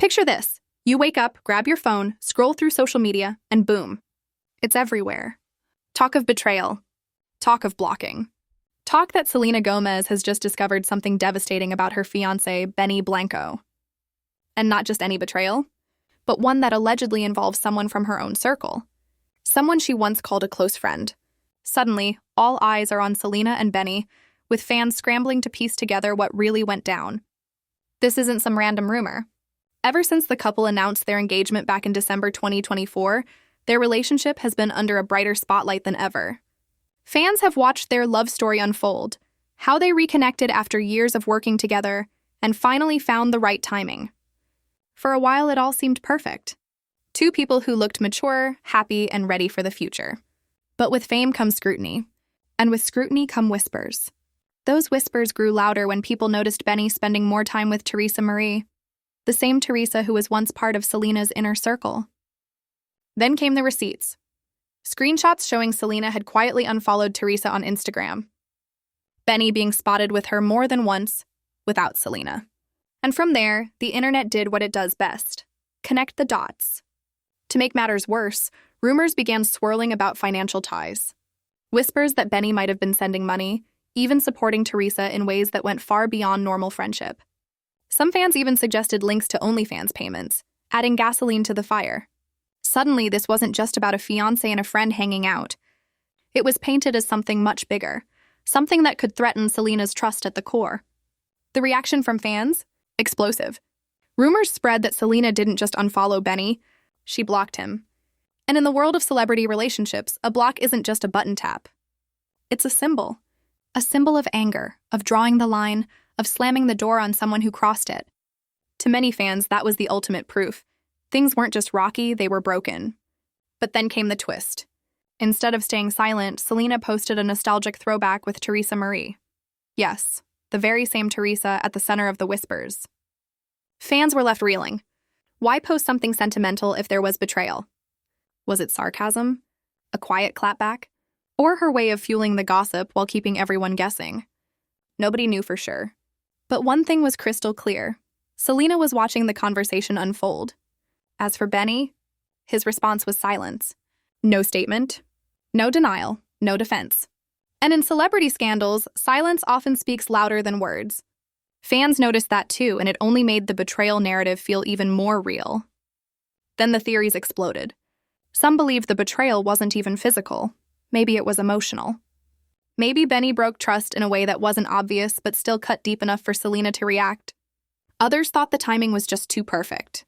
Picture this. You wake up, grab your phone, scroll through social media, and boom. It's everywhere. Talk of betrayal. Talk of blocking. Talk that Selena Gomez has just discovered something devastating about her fiancé, Benny Blanco. And not just any betrayal, but one that allegedly involves someone from her own circle. Someone she once called a close friend. Suddenly, all eyes are on Selena and Benny, with fans scrambling to piece together what really went down. This isn't some random rumor. Ever since the couple announced their engagement back in December 2024, their relationship has been under a brighter spotlight than ever. Fans have watched their love story unfold, how they reconnected after years of working together, and finally found the right timing. For a while, it all seemed perfect. Two people who looked mature, happy, and ready for the future. But with fame comes scrutiny. And with scrutiny come whispers. Those whispers grew louder when people noticed Benny spending more time with Teresa Marie, the same Teresa who was once part of Selena's inner circle. Then came the receipts. Screenshots showing Selena had quietly unfollowed Teresa on Instagram. Benny being spotted with her more than once, without Selena. And from there, the internet did what it does best. Connect the dots. To make matters worse, rumors began swirling about financial ties. Whispers that Benny might have been sending money, even supporting Teresa in ways that went far beyond normal friendship. Some fans even suggested links to OnlyFans payments, adding gasoline to the fire. Suddenly, this wasn't just about a fiancé and a friend hanging out. It was painted as something much bigger, something that could threaten Selena's trust at the core. The reaction from fans? Explosive. Rumors spread that Selena didn't just unfollow Benny, she blocked him. And in the world of celebrity relationships, a block isn't just a button tap. It's a symbol of anger, of drawing the line, of slamming the door on someone who crossed it. To many fans, that was the ultimate proof. Things weren't just rocky, they were broken. But then came the twist. Instead of staying silent, Selena posted a nostalgic throwback with Teresa Marie. Yes, the very same Teresa at the center of the whispers. Fans were left reeling. Why post something sentimental if there was betrayal? Was it sarcasm? A quiet clapback? Or her way of fueling the gossip while keeping everyone guessing? Nobody knew for sure. But one thing was crystal clear. Selena was watching the conversation unfold. As for Benny, his response was silence. No statement, no denial, no defense. And in celebrity scandals, silence often speaks louder than words. Fans noticed that too, and it only made the betrayal narrative feel even more real. Then the theories exploded. Some believed the betrayal wasn't even physical. Maybe it was emotional. Maybe Benny broke trust in a way that wasn't obvious but still cut deep enough for Selena to react. Others thought the timing was just too perfect.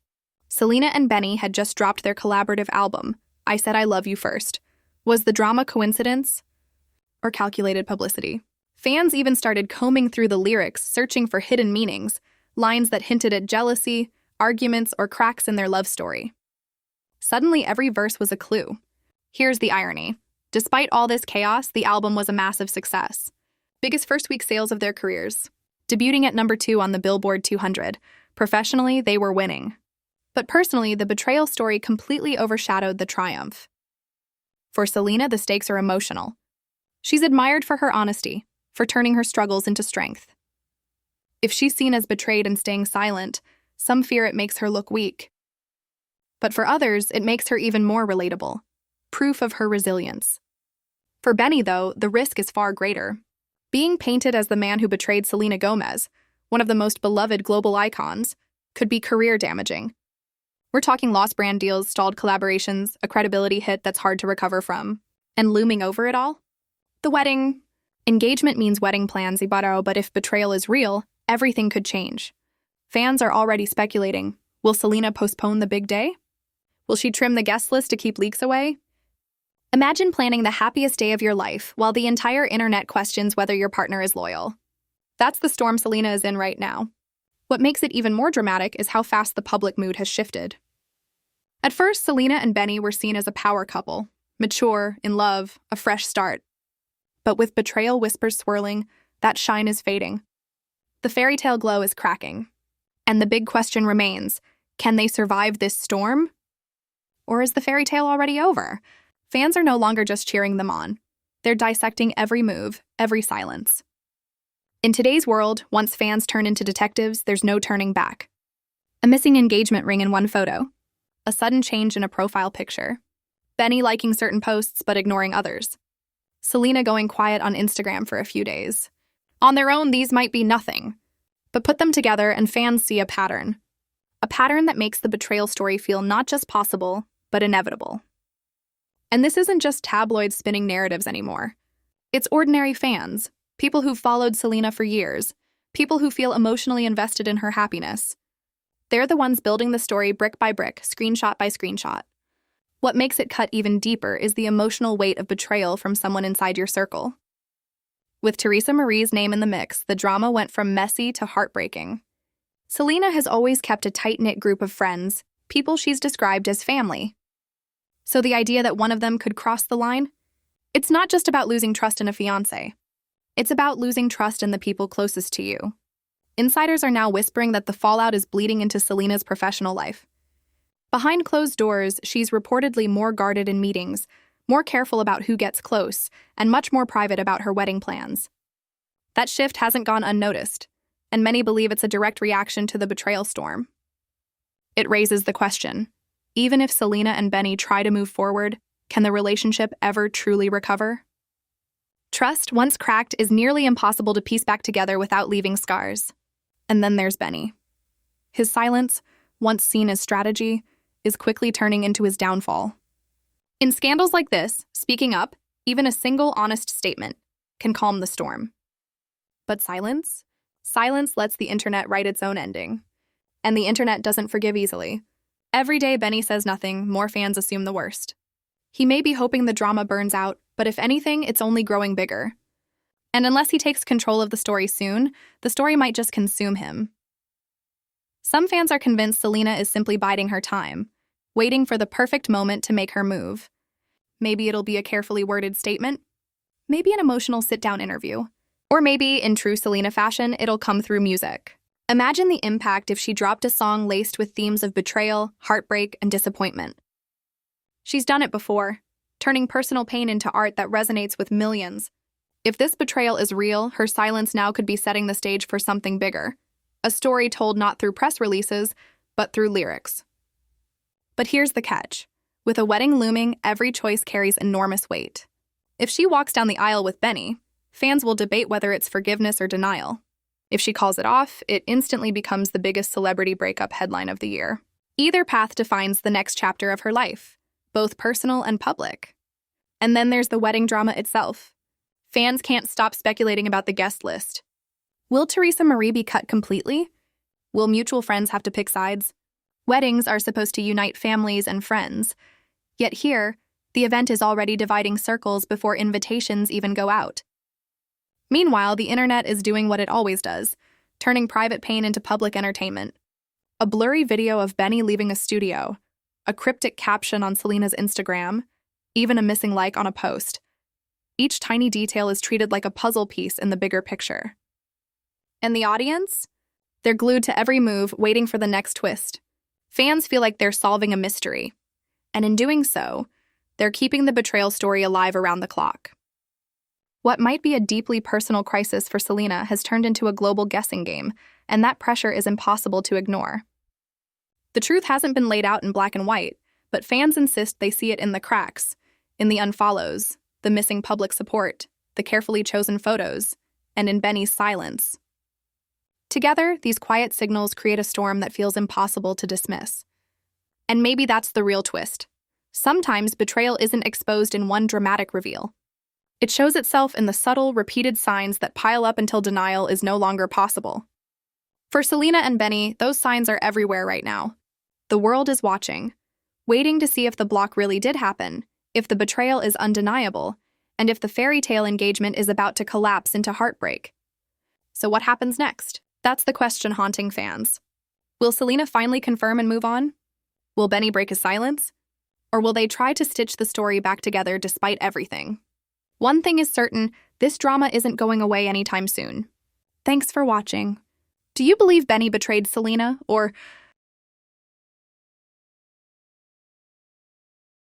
Selena and Benny had just dropped their collaborative album, I Said I Love You First. Was the drama coincidence? Or calculated publicity? Fans even started combing through the lyrics, searching for hidden meanings, lines that hinted at jealousy, arguments, or cracks in their love story. Suddenly, every verse was a clue. Here's the irony. Despite all this chaos, the album was a massive success. Biggest first-week sales of their careers. Debuting at number 2 on the Billboard 200. Professionally, they were winning. But personally, the betrayal story completely overshadowed the triumph. For Selena, the stakes are emotional. She's admired for her honesty, for turning her struggles into strength. If she's seen as betrayed and staying silent, some fear it makes her look weak. But for others, it makes her even more relatable. Proof of her resilience. For Benny, though, the risk is far greater. Being painted as the man who betrayed Selena Gomez, one of the most beloved global icons, could be career-damaging. We're talking lost brand deals, stalled collaborations, a credibility hit that's hard to recover from. And looming over it all? The wedding. Engagement means wedding plans, but if betrayal is real, everything could change. Fans are already speculating. Will Selena postpone the big day? Will she trim the guest list to keep leaks away? Imagine planning the happiest day of your life while the entire internet questions whether your partner is loyal. That's the storm Selena is in right now. What makes it even more dramatic is how fast the public mood has shifted. At first, Selena and Benny were seen as a power couple, mature, in love, a fresh start. But with betrayal whispers swirling, that shine is fading. The fairy tale glow is cracking. And the big question remains, can they survive this storm? Or is the fairy tale already over? Fans are no longer just cheering them on. They're dissecting every move, every silence. In today's world, once fans turn into detectives, there's no turning back. A missing engagement ring in one photo. A sudden change in a profile picture. Benny liking certain posts but ignoring others. Selena going quiet on Instagram for a few days. On their own, these might be nothing. But put them together and fans see a pattern. A pattern that makes the betrayal story feel not just possible, but inevitable. And this isn't just tabloids spinning narratives anymore. It's ordinary fans, people who've followed Selena for years, people who feel emotionally invested in her happiness. They're the ones building the story brick by brick, screenshot by screenshot. What makes it cut even deeper is the emotional weight of betrayal from someone inside your circle. With Teresa Marie's name in the mix, the drama went from messy to heartbreaking. Selena has always kept a tight-knit group of friends, people she's described as family. So the idea that one of them could cross the line? It's not just about losing trust in a fiancé. It's about losing trust in the people closest to you. Insiders are now whispering that the fallout is bleeding into Selena's professional life. Behind closed doors, she's reportedly more guarded in meetings, more careful about who gets close, and much more private about her wedding plans. That shift hasn't gone unnoticed, and many believe it's a direct reaction to the betrayal storm. It raises the question, even if Selena and Benny try to move forward, can the relationship ever truly recover? Trust, once cracked, is nearly impossible to piece back together without leaving scars. And then there's Benny. His silence, once seen as strategy, is quickly turning into his downfall. In scandals like this, speaking up, even a single honest statement, can calm the storm. But silence? Silence lets the internet write its own ending. And the internet doesn't forgive easily. Every day Benny says nothing, more fans assume the worst. He may be hoping the drama burns out, but if anything, it's only growing bigger. And unless he takes control of the story soon, the story might just consume him. Some fans are convinced Selena is simply biding her time, waiting for the perfect moment to make her move. Maybe it'll be a carefully worded statement. Maybe an emotional sit-down interview. Or maybe, in true Selena fashion, it'll come through music. Imagine the impact if she dropped a song laced with themes of betrayal, heartbreak, and disappointment. She's done it before, turning personal pain into art that resonates with millions. If this betrayal is real, her silence now could be setting the stage for something bigger. A story told not through press releases, but through lyrics. But here's the catch. With a wedding looming, every choice carries enormous weight. If she walks down the aisle with Benny, fans will debate whether it's forgiveness or denial. If she calls it off, it instantly becomes the biggest celebrity breakup headline of the year. Either path defines the next chapter of her life, both personal and public. And then there's the wedding drama itself. Fans can't stop speculating about the guest list. Will Teresa Marie be cut completely? Will mutual friends have to pick sides? Weddings are supposed to unite families and friends. Yet here, the event is already dividing circles before invitations even go out. Meanwhile, the internet is doing what it always does, turning private pain into public entertainment. A blurry video of Benny leaving a studio, a cryptic caption on Selena's Instagram, even a missing like on a post. Each tiny detail is treated like a puzzle piece in the bigger picture. And the audience? They're glued to every move, waiting for the next twist. Fans feel like they're solving a mystery. And in doing so, they're keeping the betrayal story alive around the clock. What might be a deeply personal crisis for Selena has turned into a global guessing game, and that pressure is impossible to ignore. The truth hasn't been laid out in black and white, but fans insist they see it in the cracks, in the unfollows, the missing public support, the carefully chosen photos, and in Benny's silence. Together, these quiet signals create a storm that feels impossible to dismiss. And maybe that's the real twist. Sometimes betrayal isn't exposed in one dramatic reveal. It shows itself in the subtle, repeated signs that pile up until denial is no longer possible. For Selena and Benny, those signs are everywhere right now. The world is watching, waiting to see if the block really did happen, if the betrayal is undeniable, and if the fairy tale engagement is about to collapse into heartbreak. So what happens next? That's the question haunting fans. Will Selena finally confirm and move on? Will Benny break his silence? Or will they try to stitch the story back together despite everything? One thing is certain, this drama isn't going away anytime soon. Thanks for watching. Do you believe Benny betrayed Selena, or